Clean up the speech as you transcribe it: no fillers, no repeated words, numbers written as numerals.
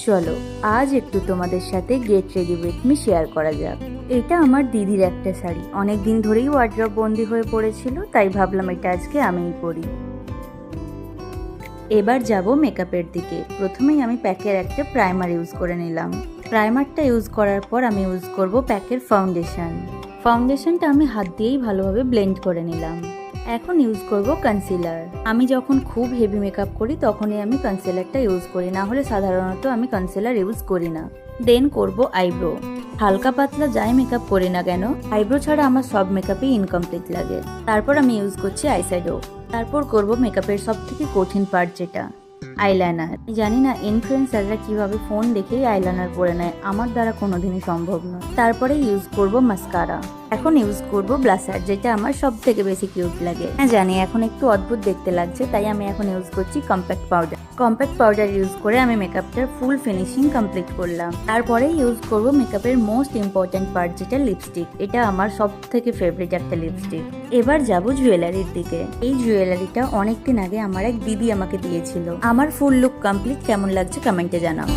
চলো আজ একটু তোমাদের সাথে get ready with me share করা যাক। এটা আমার দিদির একটা শাড়ি, অনেক দিন ধরেই ওয়ার্ড্রব বন্দি হয়ে পড়েছিল, তাই ভাবলাম এটা আজকে আমিই পরি। এবার যাব মেকআপের দিকে। প্রথমেই আমি প্যাকের একটা প্রাইমার ইউজ করে নিলাম। প্রাইমারটা ইউজ করার পর আমি ইউজ করব প্যাকের ফাউন্ডেশনটা আমি হাত দিয়েই ভালোভাবে ব্লেন্ড করে নিলাম। এখন ইউজ করব কনসিলার। আমি যখন খুব হেভি মেকআপ করি তখনই আমি কনসিলারটা ইউজ করি, না হলে সাধারণত আমি কনসিলার ইউজ করি না। দেন করব আইব্রো। হালকা পাতলা যাই মেকআপ করি না কেন, আইব্রো ছাড়া আমার সব মেকআপই ইনকমপ্লিট লাগে। তারপর আমি ইউজ করছি আইশ্যাডো। তারপর করব মেকআপের সব থেকে কঠিন পার্ট, যেটা আইলাইনার। জানি না ইনফ্লুয়েন্সাররা কিভাবে ফোন দেখেই আইলাইনার পরে নেয়, আমার দ্বারা কোনোদিনই সম্ভব নয়। তারপরে ইউজ করব মাস্কারা। এখন ইউজ করব ব্লাশার, যেটা আমার সব থেকে বেশি কিউট লাগে। হ্যাঁ জানি এখন একটু অদ্ভুত দেখতে লাগছে, তাই আমি এখন ইউজ করছি কম্প্যাক্ট পাউডার ইউজ করে আমি মেকআপটার ফুল ফিনিশিং কমপ্লিট করলাম। তারপরে ইউজ করব মেকআপের মোস্ট ইম্পর্টেন্ট পার্ট, যেটা লিপস্টিক। এটা আমার সব থেকে ফেভারিট একটা লিপস্টিক। এবার যাব জুয়েলারির দিকে। এই জুয়েলারিটা অনেকদিন আগে আমার এক দিদি আমাকে দিয়েছিল। আমার ফুল লুক কমপ্লিট, কেমন লাগছে কমেন্টে জানাও।